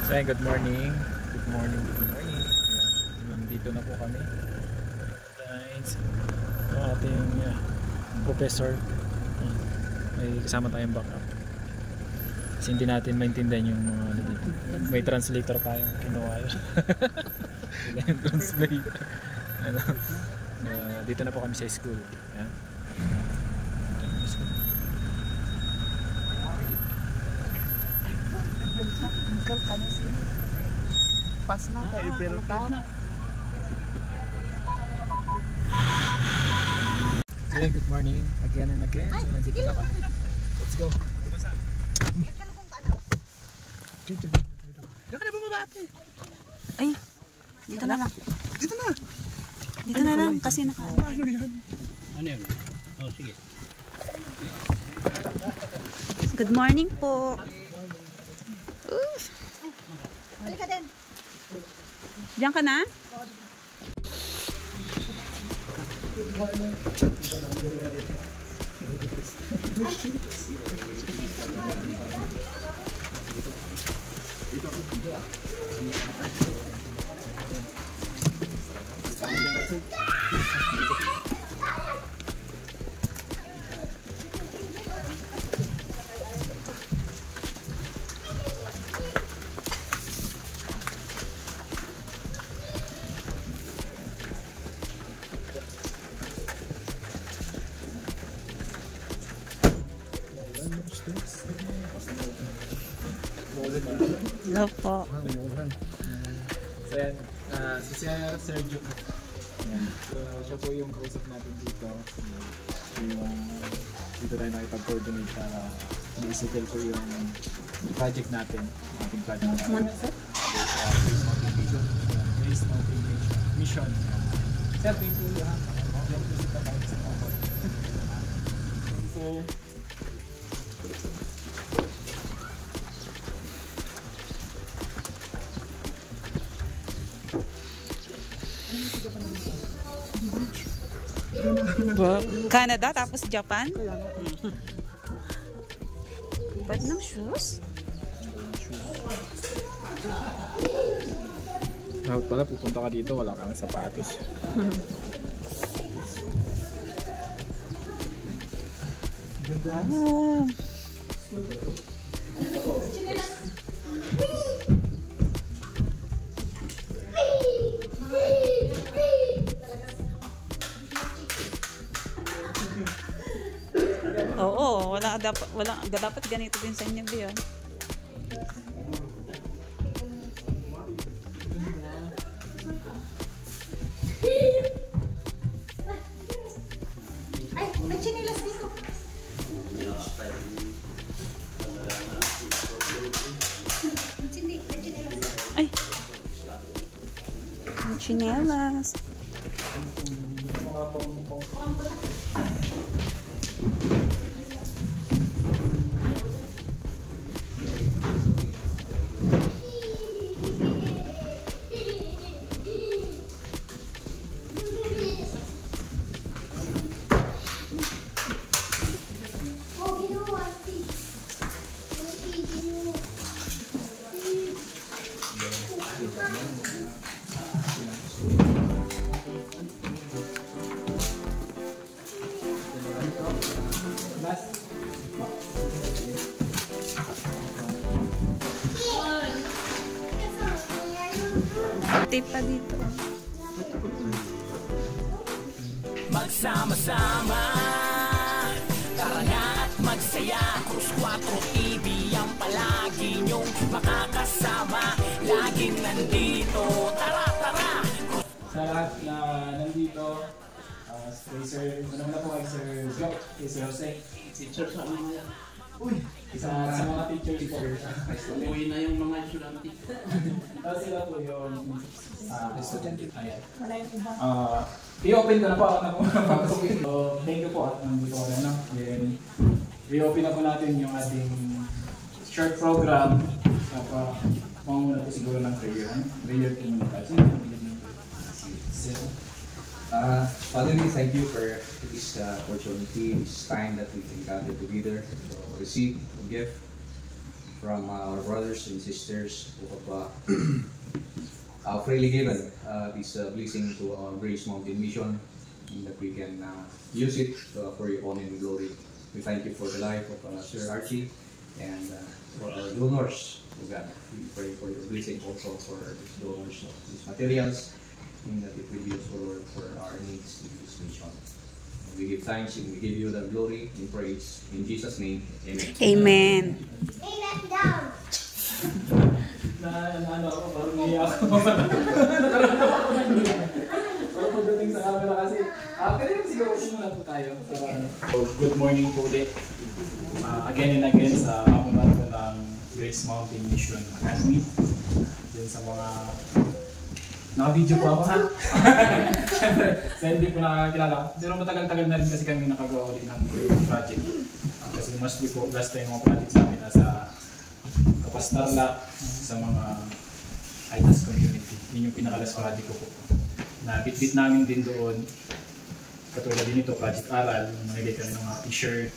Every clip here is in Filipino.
So ayun, good morning. Good morning, good morning. Ayan, nandito na po kami. Guys, ang ating professor. May kasama tayong backup. Kasi hindi natin maintindihan yung mga may translator tayong kinuha yun. Sila yung translator. Ano? Dito na po kami sa school. Ayan. Pas na tayo, pero good morning again and again. So nandito na kami. Let's go. Diyan ka na bumabati. Ay, dito na lang. Dito na. Dito na lang kasi naka... Ano yan? Ano yun? Oh, sige. Good morning po. Halika din. Diyan ka na? Hello po. So yan, si Sergio po. So siya po yung kausap natin dito. Dito tayo nakipag-coordinate para i-settle po yung project natin. Ating project natin. Base mountain mission. Sir, thank you. So, Canada tapos Japan? Ba't ng shoes? dapat pala pupunta ka dito, wala kang sapatos. Oo, dapat ganito din sa inyo ba yun? Ay, may chinilas dito. Ay! Ang chinelas. Tape pa dito. Magsama-sama, tara na at magsaya. Cruz 4 TV ang palagi nyong makakasama. Laging nandito, tara, tara. Sa lahat na nandito, Sir, ano na po kay Sir Jock, kay Sir Jose. Teacher sa amin yan. Uy! Sa mga teachers po. Uwi na yung mga estudyante. Tapos sila po yung estudyante. Ayan. I-open ko na po ako na po. So, thank you po at nandito ko na. Then, i-open na po natin yung ating short program. Mamuna po siguro ng prayer. Prayer po muna tayo. Father, we thank you for this opportunity, this time that we can gather together to receive a gift from our brothers and sisters who have freely given this blessing to our Grace Mountain Mission, and that we can use it for your honor and glory. We thank you for the life of Sir Archie and for our donors. Oh God, we pray for your blessing also for these donors of these materials, and that it will be useful for our needs in this mission. We give thanks and we give you the glory and praise. In Jesus' name, amen. Amen. Ano ako, parang niya ako. Parang pagdating sa camera kasi, pwede naman siguro muna po tayo. Good morning po ulit. Again and again sa pamumuno ng Grace Mountain Mission Academy. Din sa mga naka-video po ako ha. Sa hindi po nakakilala. Pero matagal-tagal na rin kasi kami nakagawa ulit ng project. Kasi mostly po last time mga project sa amin nasa Kapastarla sa mga ITAS community. Yun yung pinakalas project ko po. Na bit-bit namin din doon. Katulad din ito, project aral. Managay kami ng mga t-shirt.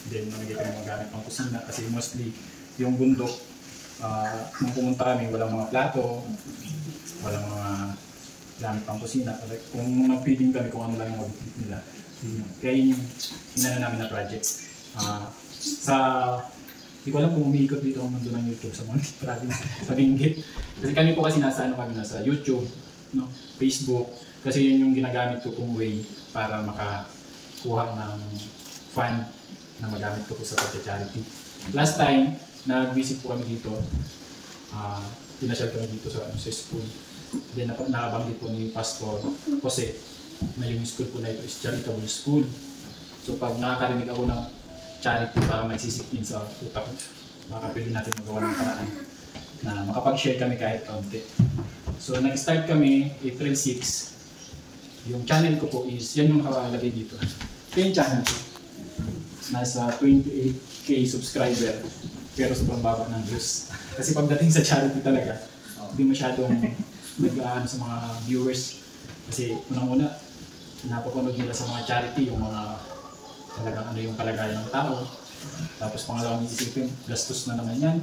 Then managay kami ng mga gamit pang kusina. Kasi mostly yung bundok, nung pumunta kami, walang mga plato, walang mga gamit pang kusina. Kung mag-feeding kami kung ano lang yung mag-feed nila. Kaya yun yung inana namin na project. Hindi ko alam kung umiikot dito ang mundo ng YouTube sa mga province, sa Benguet. Kasi kami po kasi nasa nasa YouTube, no? Facebook. Kasi yun yung ginagamit ko kung way para makakuha ng fund na magamit ko po sa pagcha-charity. Last time, nag-visit po kami dito. Pinasyal kami dito sa school. Then nakabanggit po ni Pastor Jose na yung school po na ito is charitable school. So pag nakakarinig ako ng charity para magsisipin sa utak ko, baka pwede natin magawa ng paraan na makapag-share kami kahit kaunti. So nag-start kami April 6. Yung channel ko po is, yan yung nakalagay dito. Ito yung channel ko. Nasa 28k subscriber pero sobrang baba ng views. Kasi pagdating sa charity talaga, hindi masyadong nag-aano sa mga viewers. Kasi unang-una, napapanood nila sa mga charity yung mga talagang ano yung kalagayan ng tao. Tapos pangalawang isipin, gastos na naman yan.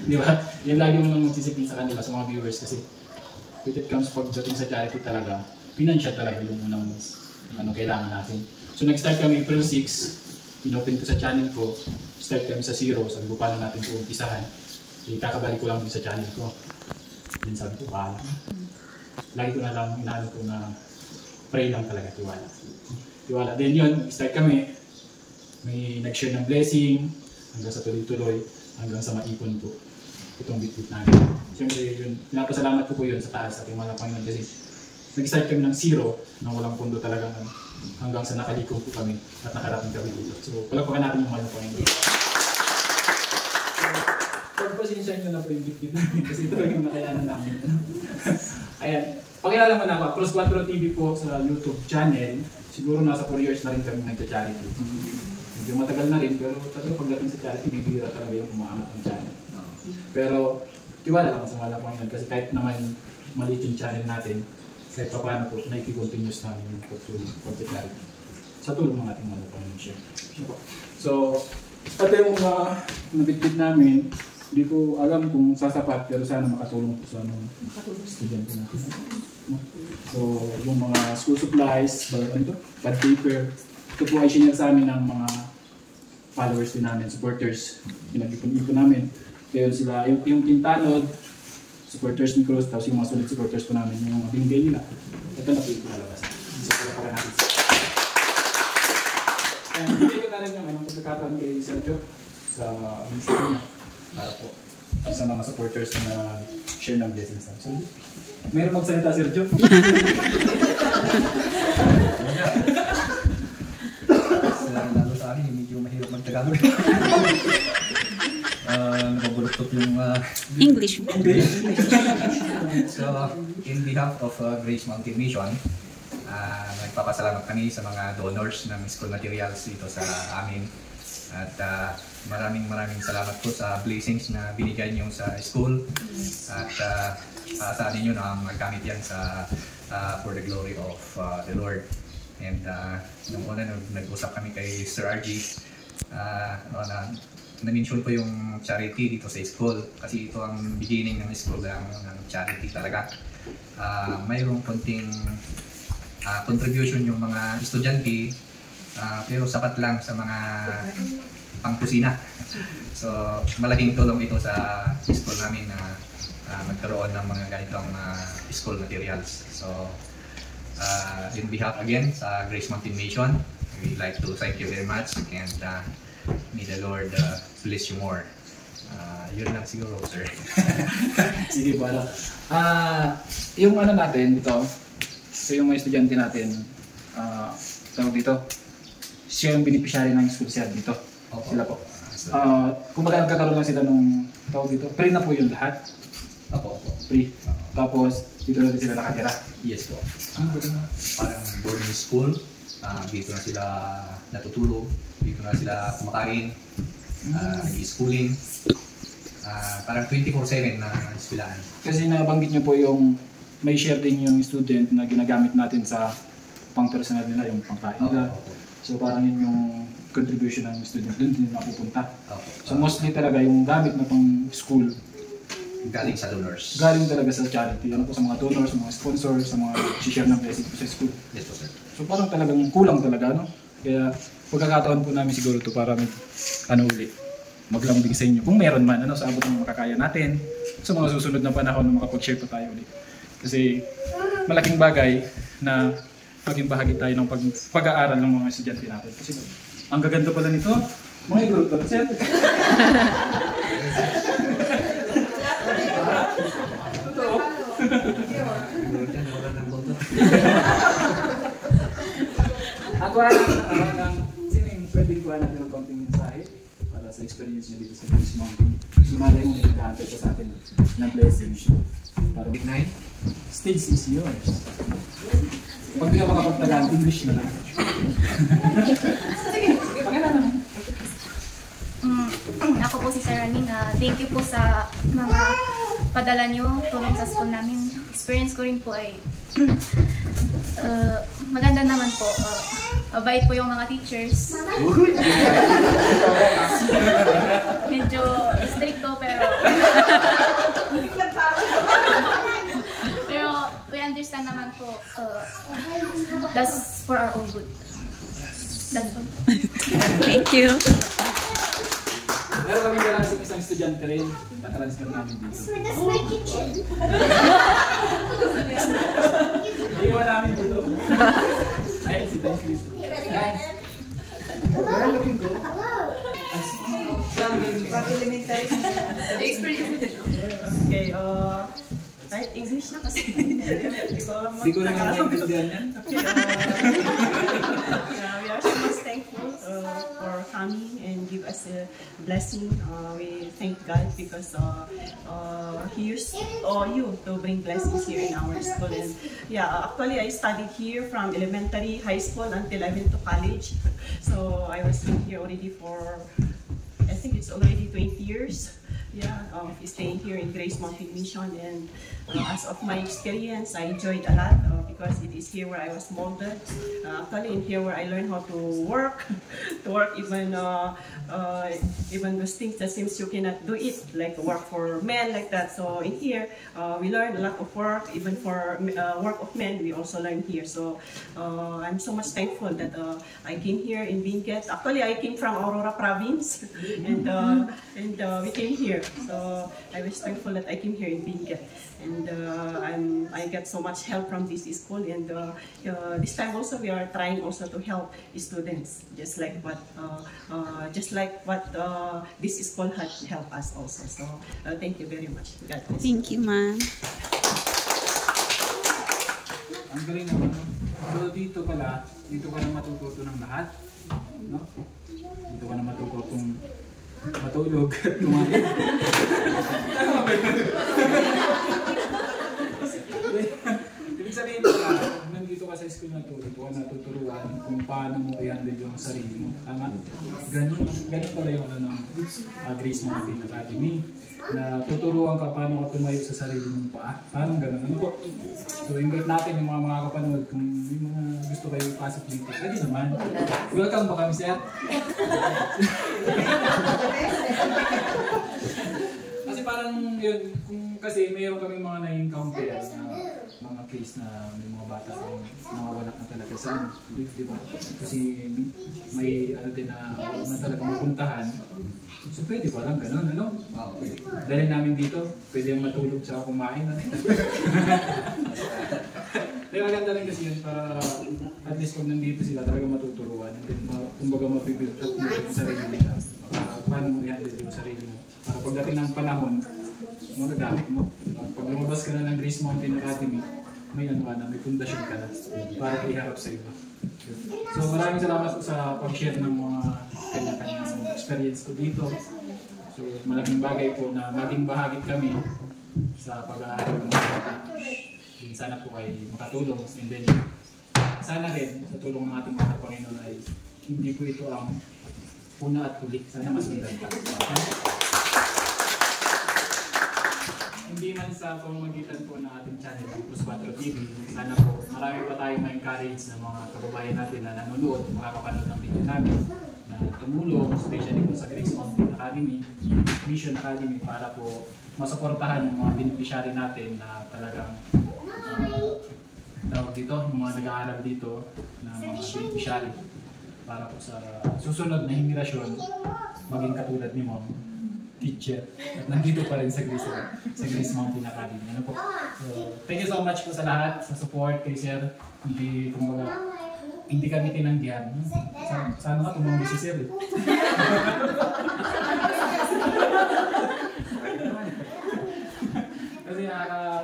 Di ba? Yan lagi yung magsisipin sa kanila, sa mga viewers. Kasi when it comes pagdating sa charity talaga, financial talaga yung unang ano, kailangan natin. So nag-start kami April 6, inopen ko sa channel ko, start kami sa 0, sabi ko paano natin ito umpisahan. Kakabalik ko lang din sa channel ko. Then sabi ko, bahala. Lagi ko na lang inaano ko na pray lang talaga, tiwala. Tiwala. Then yun, start kami. May nag-share ng blessing, hanggang sa tuloy-tuloy, hanggang sa maipon po itong bit-bit namin. Siyempre yun, pinapasalamat ko po yun sa taas, sa ating mga Panginoon kasi nag-start kami ng 0, nang walang pundo talagang hanggang sa nakaliko po kami at nakarating kami dito. So, palagpakan natin yung mga Panginoon. Pagpasensya nyo na po yung bit-bit namin kasi ito yung nakayanan namin. Ayan, pakilala mo na ako, Cross 4 TV po sa YouTube channel. Siguro nasa 4 years na rin kami nagka-charity. Medyo matagal na rin, pero talaga pagdating sa charity, bibira talaga yung umaangat ng channel. Pero tiwala lang sa mga Panginoon kasi kahit naman maliit yung channel natin, kahit pa paano po, naiki-continuous namin yung pag-charity. Sa tulong ng ating mga Panginoon siya. So, pati yung mga nabitbit namin, hindi ko alam kung sasapat, pero sana makatulong po sa estudyante natin. So, yung mga school supplies, pad paper, ito po ay sinare sa amin ng mga followers din namin, supporters. Pinag-ipon namin. Kaya sila, yung Tintanod, supporters ni Cruz, tapos yung mga solid supporters po namin, yung mga binigay nila. Ito na po yung pinalabas. So, pala natin. Bigay ko na rin yung pagkakataon kay Sergio sa Instagram para po sa mga supporters na share ng blessings. So, mayroon magsalita, Sergio? Lalo sa akin, medyo mahirap mag-Tagalog. Nababuluktot yung English. So, in behalf of Grace Mountain Mission, nagpapasalamat kami sa mga donors ng school materials dito sa amin. At maraming salamat po sa blessings na binigay niyo sa school. At sa ninyo na magamit yan sa for the glory of the Lord. And nung una nag-usap kami kay Sir RG, na-mention ko yung charity dito sa school kasi ito ang beginning ng school ng charity talaga. Mayroong konting contribution yung mga estudyante pero sapat lang sa mga pangkusina. So malaking tulong ito sa school namin na magkaroon ng mga ganitong school materials. So in behalf again sa Grace Mountain Mission, we'd like to thank you very much and may the Lord bless you more. Yun lang siguro, sir. Sige po, ano. Yung ano natin dito, so yung mga estudyante natin, tawag dito, siya yung beneficiary ng school share dito. Sila po. Kung baga nagkakaroon lang sila nung tawag dito, free na po yung lahat. Opo. Free. Tapos dito na sila nakatira. Yes po. Parang boarding school, dito na sila natutulog, dito na sila kumakain, nag-schooling. Parang 24/7 na eskwelahan. Kasi nabanggit niyo po yung may share din yung student na ginagamit natin sa pang-personal nila, yung pangkain nila. So parang yun yung contribution ng student doon din mapupunta. So mostly talaga yung gamit na pang school galing sa donors. Galing talaga sa charity. Ano po sa mga donors, sa mga sponsors, sa mga share ng blessing po sa school. Yes po, sir. So parang talagang kulang talaga, no? Kaya pagkakataon po namin siguro to para maglambing sa inyo. Kung meron man, sa abot ng makakaya natin, sa mga susunod na panahon na makapag-share pa tayo ulit. Kasi malaking bagay na maging bahagi tayo ng pag-aaral ng mga estudyante natin. Kasi ang gaganda pala nito, mga igurot pala, sir. Ako ang sining pwedeng kuha natin ng konting mensahe para sa experience niyo dito sa Grace Mountain. Sumalay mo nagkahantay pa sa atin ng blessing. Para big night, stage is yours. Pag di ka makapagtagaan, English na lang. Ako po si Sarah Ning. Thank you po sa mga padala nyo, tulong sa school namin. Experience ko rin po ay maganda naman po. Mabait po yung mga teachers. Medyo stricto pero we understand naman po. That's for our own good. That's all. Thank you. Meron kami lang sa isang estudyante rin. Na-transfer namin dito. That's my kitchen. Iwan namin dito. Ayun, si Thanks List. Okay, kahit English na kasi. Hindi ko na maintindihan yan. We are so much thankful for coming and give us a blessing. We thank God because He used you to bring blessings here in our school. And yeah, actually I studied here from elementary, high school until I went to college. So I was here already for, I think it's already 20 years. Yeah, staying here in Grace Mountain Mission, and as of my experience, I enjoyed a lot because it is here where I was molded. Actually, in here where I learned how to work even those things that seems you cannot do it, like work for men like that. So in here, we learned a lot of work, even for work of men. We also learn here. So I'm so much thankful that I came here in Benguet. Actually, I came from Aurora Province, and we came here. So I was thankful that I came here in Benguet, and I get so much help from this school. And this time also we are trying also to help students, just like what this school had helped us also. So thank you very much. God bless. Thank you, ma'am. Ang galing naman, no? So dito ka na matututo ng lahat. No? Dito ka na matututong matulog at kumain. Ibig sabihin ka, nandito ka sa school na tulog, natuturuan kung paano mo i-handle yung sarili mo. Tama? Ganun pala yung Grace Mountain Academy. Na tuturuan ka paano ka tumayo sa sarili mong paa. Parang ganun. Ano po? So, invite natin yung mga kapanood kung yung mga gusto kayo ipasok dito. Pwede naman. Welcome ba kami, sir? Kasi parang yun, kasi mayroon kami mga na-encounter na mga case na may mga bata na nawawala na talaga sa di ba? Kasi may ano din na wala na talaga mapuntahan. So pwede ba lang ganun, ano? Dahil namin dito, pwede yung matulog sa kumain. Pero maganda rin kasi yun para at least pag nandito sila talaga matuturuan. And then kumbaga mapibuild up mo yung sarili nila. Paano mo i-handle yung sarili mo. Para pagdating ng panahon, magagamit mo. Pag lumabas ka na ng Grace Mountain Academy, may ano ka na, may pundasyon ka na para iharap sa iba. So maraming salamat po sa pag-share ng mga kanya-kanyang experience ko dito. So malaking bagay po na maging bahagi kami sa pag-aaral ng mga bata. Sana po ay makatulong. And then sana rin sa tulong ng ating mga Panginoon ay hindi po ito ang una at huli. Sana mas maganda. Hindi man sa pamamagitan po ng ating channel ng Plus 4 TV, sana po marami pa tayong ma-encourage ng mga kababayan natin na nanonood, makakapanood ng video namin na tumulong, especially po sa Grace Mountain Academy, Mission Academy, para po masuportahan yung mga beneficiary natin na talagang tawag dito, yung mga nag-aaral dito na mga beneficiary para po sa susunod na henerasyon maging katulad ni Mom, teacher, at nandito pa rin sa Grace Mountain Academy. Ano po? So, thank you so much po sa lahat, sa support kay Sir. Hindi kami tinanggihan. Sana nga tumanggi si Sir. Kasi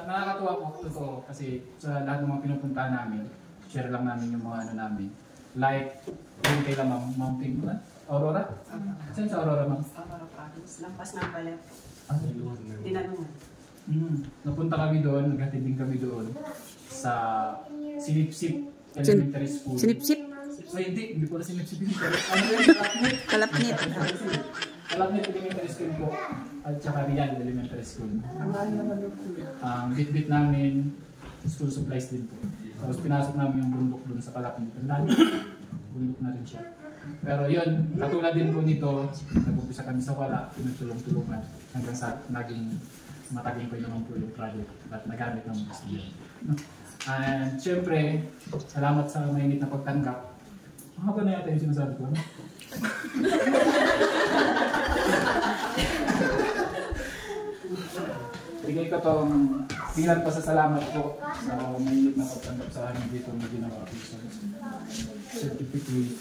nakakatuwa po totoo kasi sa lahat ng mga pinupuntahan namin, share lang namin yung mga ano namin. Like, yung kay Mountain Aurora? Saan sa Aurora, ma'am? Aurora Province. Lampas ng Balep. Tinanungan. Napunta kami doon, naghatid din kami doon sa Sinipsip Elementary School. Sinipsip? Hindi po na Sinipsip. Kalapnit. Kalapnit Elementary School po at saka Rian Elementary School. Ang bit-bit namin, school supplies din po. Tapos pinasok namin yung bundok doon sa Kalapnit. Bundok na rin siya. Pero yun, katulad din po nito, nag-umpisa kami sa wala, pinutulong-tulungan hanggang sa naging mataging ko naman po yung project at nagamit ng mga student. And syempre, salamat sa mainit na pagtanggap. Haba na yata yung sinasabi ko, no? Bigay ko itong bilang pasasalamat po sa mainit na pagtanggap sa amin dito na ginawa ko sa certificate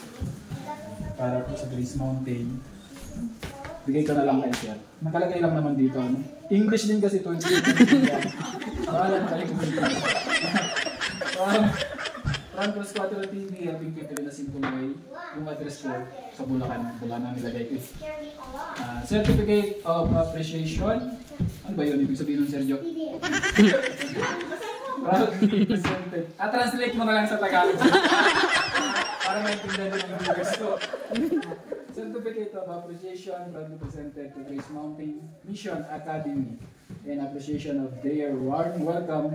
para po sa Grace Mountain. Bigay ko na lang kayo, Sir. Nakalagay lang naman dito. Ano? English din kasi ito. Alam ko kayo kung dito. Ran Plus 4 TV, helping people in a simple way. Yung address ko sa Bulacan. Bulacan nilagay ko. Certificate of Appreciation. Ano ba yun? Ibig sabihin ng Sergio? Proudly presented. Translate mo na lang sa Tagalog. Para maintindihan din ang viewers ko. Certificate of Appreciation proudly presented to Grace Mountain Mission Academy in appreciation of their warm welcome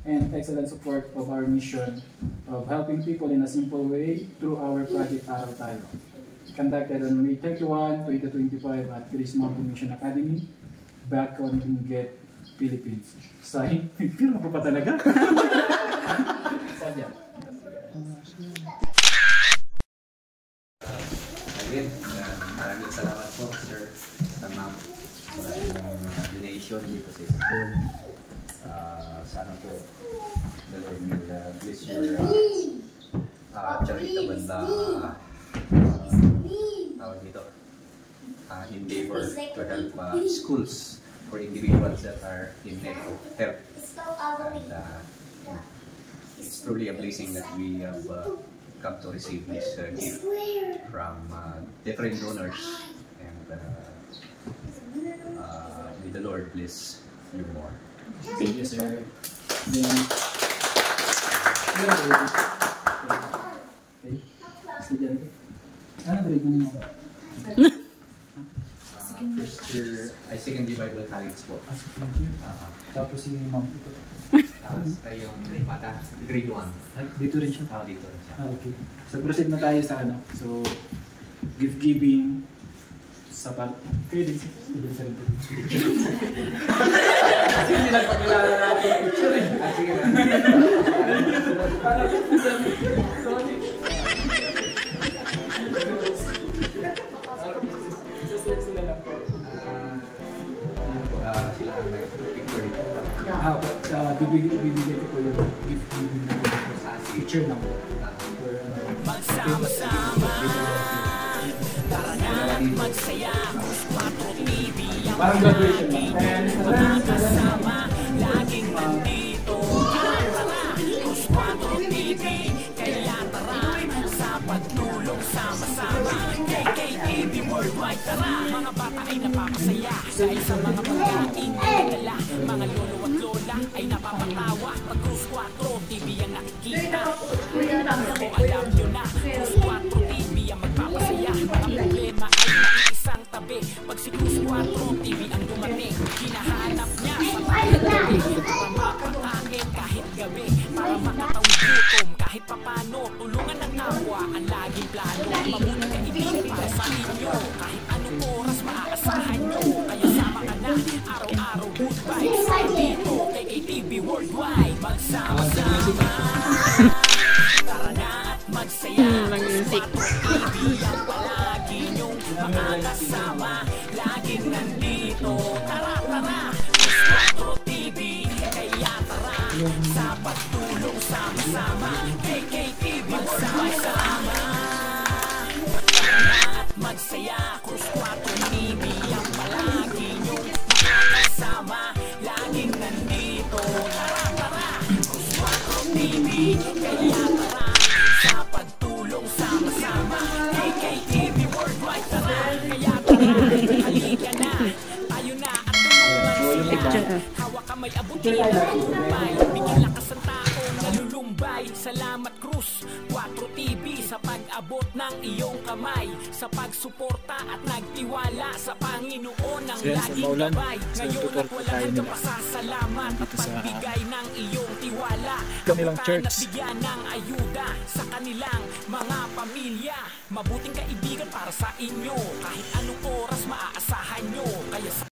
and excellent support of our mission of helping people in a simple way through our Project Araw Tayo. Conducted on May 31, 2025 at Grace Mountain Mission Academy, back on Benguet, Philippines. Sign? Pirma pa talaga? Sadya. Again, maraming salamat po, sir, sa ma'am, sa donation dito sa school. Sana po, the Lord will bless your charitable endeavor to help schools for individuals that are in need of help. And it's truly a blessing that we have come to receive this gift from different donors, and may the Lord bless you more. Thank you, sir. Ano grade mo? First year, I second year Bible College po. Tapos si ma'am. Tapos yung bata, grade 1. Dito rin siya? Dito rin siya. Okay. So proceed na tayo sa ano. So, gift-giving sa part. Kayo din siya. Kasi hindi lang pagkilala natin yung picture eh. Sige na. Sila ang nag-picture dito. Bibigay ko po yung gift-giving na picture lang. Magsama-sama, tara na at magsaya. Cruz 4 TV ang palaging makakasama, laging nandito. Tara, Cruz 4 TV, kaya tara, sa pagtulong sama-sama. KKTV Worldwide, tara, mga bata ay napapasaya. Dahil sa mga pagkain na dala, mga lolo at lola ay napapatawa. Pag Cruz 4 TV ang nakikita, o alam nyo na, Cruz 4 TV ang magpapasaya. Mga problema ay naiisang tabi. Pag si Cruz 4 TV ang dumating, hinahanap niya sa pagkatabi. Para mapatangin kahit gabi, para makatawid gutom kahit papano. Tulungan ng kapwa ang laging plano. Mabuti kaibigan para sa inyo, kahit anong oras maaasahan nyo. Kaya sama ka na, araw-araw good vibes. Dito, KKTV Worldwide, magsama-sama. Tara na at magsaya. Music. Ang palagi nyong makakasama, laging nandito. Tara, tara, Cruz 4 TV, kaya tara, sa pagtulong sama-sama. KKTV magsama-sama. Tara na at magsaya, Cruz 4 TV, ang palagi nyong makakasama, laging nandito. Tara, tara, Cruz 4 TV, kaya tara, sa pagtulong sama-sama. KKTV Worldwide, tara, kaya tara, halika na, tayo na at tulungan sila. Hawak kamay, abutin ang tagumpay, bigyan lakas ang taong nalulumbay. Salamat Cruz 4 TV sa pag-abot ng iyong kamay, sa pagsuporta at nagtiwala sa Panginoon ang laging gabay. Ngayon at walang hanggang pasasalamat at pagbigay ng iyong tiwala. Kanilang church. Bigyan ng ayuda sa kanilang mga pamilya. Mabuting kaibigan para sa inyo, kahit anong oras maaasahan nyo. Kaya sa